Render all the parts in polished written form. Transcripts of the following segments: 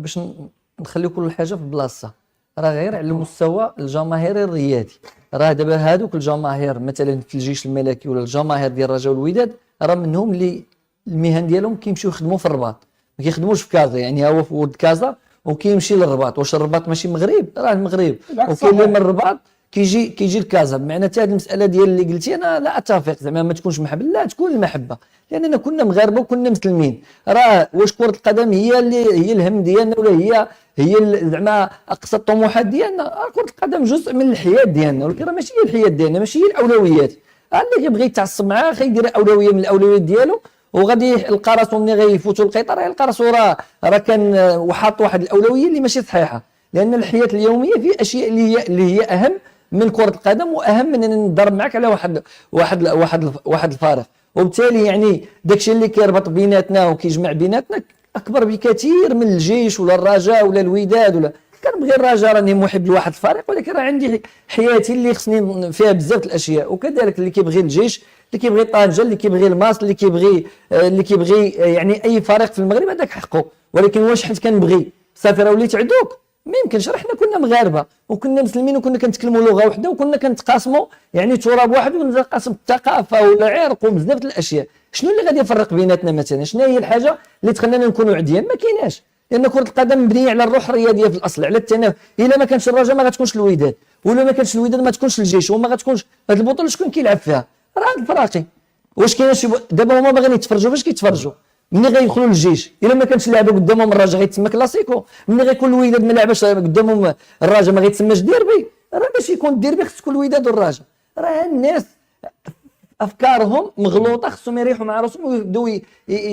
باش نخليو كل حاجه في بلاصتها، راه غير على المستوى الجماهيري الرياضي. راه دابا هادوك الجماهير مثلا في الجيش الملكي ولا الجماهير ديال الرجاء والوداد راه منهم اللي المهن ديالهم كيمشيو يخدموا في الرباط، ما كيخدموش في كازا. يعني هو في ولد كازا وكيمشي للرباط. واش الرباط ماشي مغرب؟ راه المغرب. وكاين اللي من الرباط كيجي لكازا. بمعنى حتى هذه المساله ديال اللي قلتي انا لا اتفق، زعما ما تكونش محبه، لا تكون المحبه، لاننا كنا مغاربه وكنا مسلمين. راه واش كره القدم هي الهم ديالنا ولا هي زعما اقصى الطموحات ديالنا؟ كره القدم جزء من الحياه ديالنا، ولكن راه ماشي هي الحياه ديالنا، ماشي هي الاولويات. اللي كيبغي يتعصب معاه خيدير اولويه من الاولويات ديالو، وغادي يلقى راسو ملي غيفوتوا القطار يلقى راسو راه كان وحاط واحد الاولويه اللي ماشي صحيحه. لان الحياه اليوميه في اشياء اللي هي اهم من كره القدم، واهم من ان نضرب معك على واحد الفارق. وبالتالي يعني داكشي اللي كيربط بيناتنا وكيجمع بيناتنا اكبر بكثير من الجيش ولا الرجاء ولا الوداد. ولا كنبغي الرجاء راني محب لواحد الفريق، ولكن راه عندي حياتي اللي خصني فيها بزاف الاشياء. وكذلك اللي كيبغي الجيش، اللي كيبغي طنجه، اللي كيبغي الماس، اللي كيبغي يعني اي فريق في المغرب هذاك حقه. ولكن واش حيت كنبغي صافي راه وليت عدوك؟ ما يمكنش. راه حنا كنا مغاربه وكنا مسلمين وكنا كنتكلموا لغه واحده وكنا كنتقاسموا يعني تراب واحد، ونتقاسم الثقافه ولا عرق وبزاف الاشياء. شنو اللي غادي يفرق بيناتنا مثلا؟ شنو هي الحاجه اللي تخلينا نكونوا عديان؟ ما كايناش. لان كره القدم مبنيه على الروح الرياضيه في الاصل، على التنافس. الا ما كانش الرجاء ما غتكونش الوداد، ولا ما كانش الوداد ما تكونش الجيش، وما غتكونش هذه البطوله. شكون كيلعب فيها؟ راه الفراقي. واش كاين دابا هما باغيين يتفرجوا؟ فاش كيتفرجوا؟ ملي غيدخلوا للجيش. الا ما كانش لعبه قدامهم الرجاء غيتسمى كلاسيكو. ملي غيكون الوداد ما لعبش قدامهم الرجاء ما غيتسماش ديربي. راه باش يكون الديربي خص تكون الوداد والرجاء. راه الناس افكارهم مغلوطه، خصهم يريحوا مع راسهم ويبداو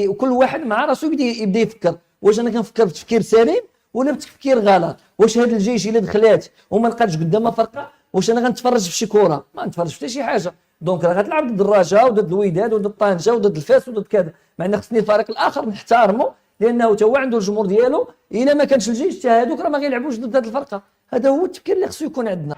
وكل واحد مع راسو يبدا يفكر. واش انا كنفكر بتفكير سليم ولا بتفكير غلط؟ واش هذا الجيش الا دخلات وما لقاتش قدامها فرقه، واش انا غنتفرج في شي كره؟ ما نتفرجش حتى شي حاجه. دونك راه غتلعب ضد الرجاء وضد الوداد وضد طنجه وضد الفاس وضد كذا، مع ان خصني الفريق الاخر نحترمه لانه تا هو عنده الجمهور ديالو. الا ما كانش الجيش حتى هذوك راه ما غيلعبوش ضد هذه الفرقه. هذا هو التفكير اللي خصو يكون عندنا.